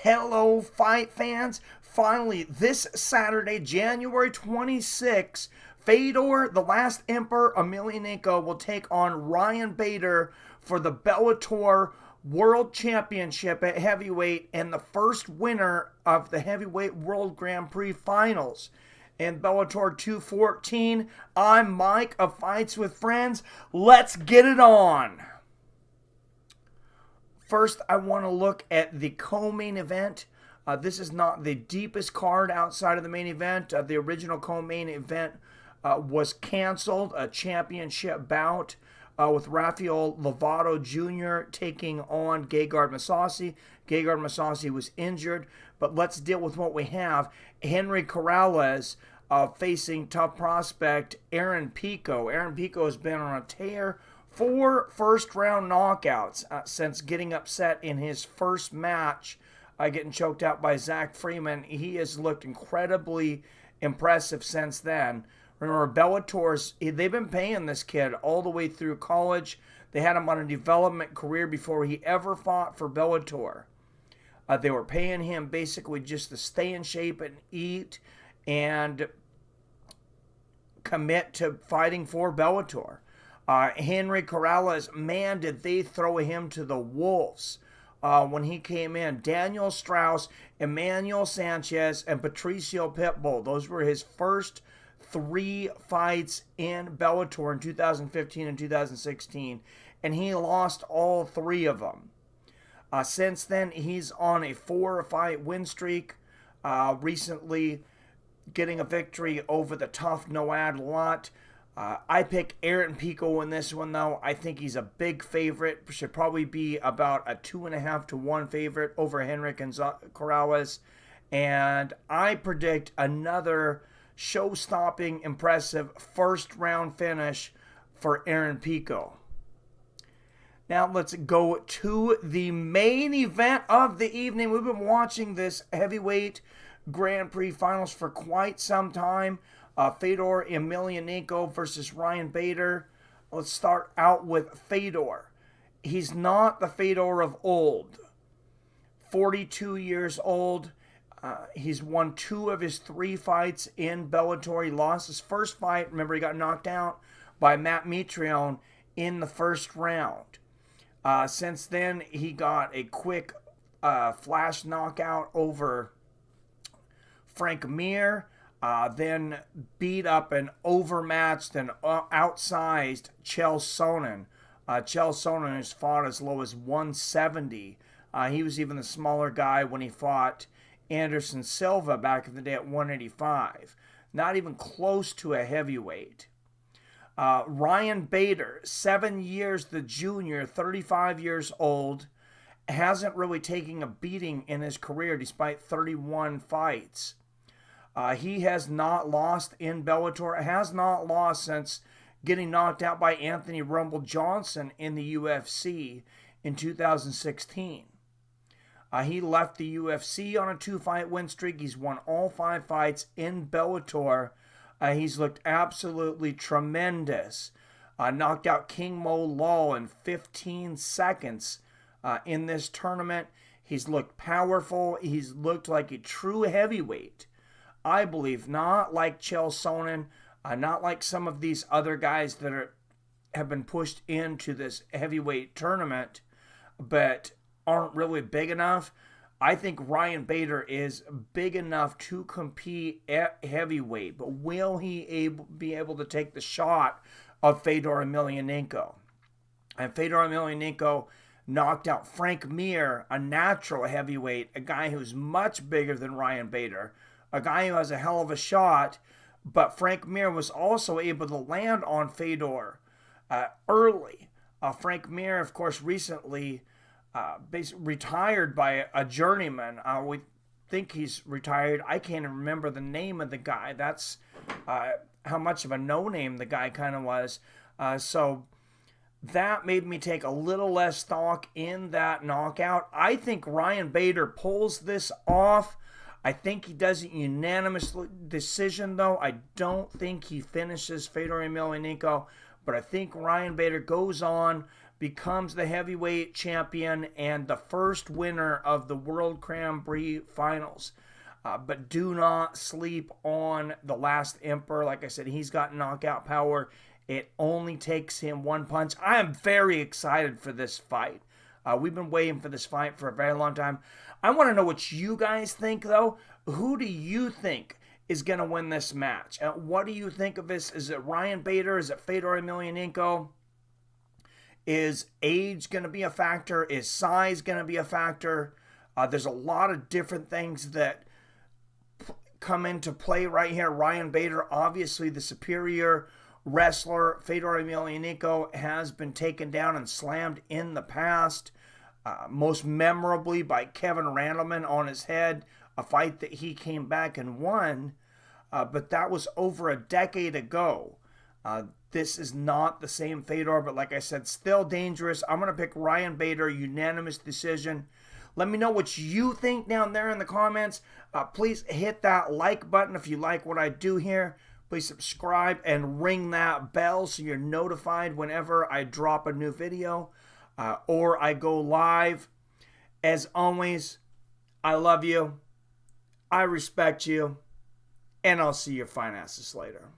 Hello, fight fans. Finally, this Saturday, January 26th, Fedor, the last Emperor Emelianenko, will take on Ryan Bader for the Bellator World Championship at heavyweight and the first winner of the Heavyweight World Grand Prix Finals. In Bellator 214, I'm Mike of Fights with Friends. Let's get it on. First, I want to look at the co-main event. This is not the deepest card outside of the main event. The original co-main event was canceled, a championship bout with Rafael Lovato Jr. taking on Gegard Mousasi. Gegard Mousasi was injured, but let's deal with what we have. Henry Corrales facing tough prospect Aaron Pico. Aaron Pico has been on a tear. 4 first-round knockouts since getting upset in his first match, getting choked out by Zach Freeman. He has looked incredibly impressive since then. Remember, Bellator's, they've been paying this kid all the way through college. They had him on a development career before he ever fought for Bellator. They were paying him basically just to stay in shape and eat and commit to fighting for Bellator. Henry Corrales, man, did they throw him to the wolves when he came in. Daniel Strauss, Emmanuel Sanchez, and Patricio Pitbull. Those were his first 3 fights in Bellator in 2015 and 2016, and he lost all 3 of them. Since then, he's on a 4-fight win streak, recently getting a victory over the tough Noad Lot. I pick Aaron Pico in this one, though. I think he's a big favorite. Should probably be about a 2.5 to 1 favorite over Henrik Corrales. And I predict another show-stopping, impressive first-round finish for Aaron Pico. Now let's go to the main event of the evening. We've been watching this heavyweight Grand Prix finals for quite some time. Fedor Emelianenko versus Ryan Bader. Let's start out with Fedor. He's not the Fedor of old. 42 years old. He's won 2 of his 3 fights in Bellator. He lost his first fight. Remember, he got knocked out by Matt Mitrione in the first round. Since then, he got a quick flash knockout over Frank Mir. Then beat up and overmatched and outsized Chael Sonnen. Chael Sonnen has fought as low as 170. He was even the smaller guy when he fought Anderson Silva back in the day at 185. Not even close to a heavyweight. Ryan Bader, 7 years the junior, 35 years old, hasn't really taken a beating in his career despite 31 fights. He has not lost in Bellator. Has not lost since getting knocked out by Anthony Rumble Johnson in the UFC in 2016. He left the UFC on a 2-fight win streak. He's won all 5 fights in Bellator. He's looked absolutely tremendous. Knocked out King Mo Law in 15 seconds in this tournament. He's looked powerful. He's looked like a true heavyweight. I believe, not like Chael Sonnen, not like some of these other guys that have been pushed into this heavyweight tournament, but aren't really big enough. I think Ryan Bader is big enough to compete at heavyweight, but will he be able to take the shot of Fedor Emelianenko? And Fedor Emelianenko knocked out Frank Mir, a natural heavyweight, a guy who's much bigger than Ryan Bader, a guy who has a hell of a shot, but Frank Mir was also able to land on Fedor early. Frank Mir, of course, recently retired by a journeyman. We think he's retired. I can't even remember the name of the guy. That's how much of a no-name the guy kind of was. So that made me take a little less stock in that knockout. I think Ryan Bader pulls this off. I think he does a unanimous decision, though. I don't think he finishes Fedor Emelianenko, but I think Ryan Bader goes on, becomes the heavyweight champion and the first winner of the World Grand Prix finals. But do not sleep on the last Emperor. Like I said, he's got knockout power. It only takes him one punch. I am very excited for this fight. We've been waiting for this fight for a very long time. I want to know what you guys think, though. Who do you think is going to win this match? What do you think of this? Is it Ryan Bader? Is it Fedor Emelianenko? Is age going to be a factor? Is size going to be a factor? There's a lot of different things that come into play right here. Ryan Bader, obviously the superior wrestler. Fedor Emelianenko has been taken down and slammed in the past, most memorably by Kevin Randleman on his head, a fight that he came back and won, but that was over a decade ago. This is not the same Fedor, but like I said, still dangerous. I'm going to pick Ryan Bader, unanimous decision. Let me know what you think down there in the comments. Please hit that like button if you like what I do here. Please subscribe and ring that bell so you're notified whenever I drop a new video or I go live. As always, I love you, I respect you, and I'll see your fine asses later.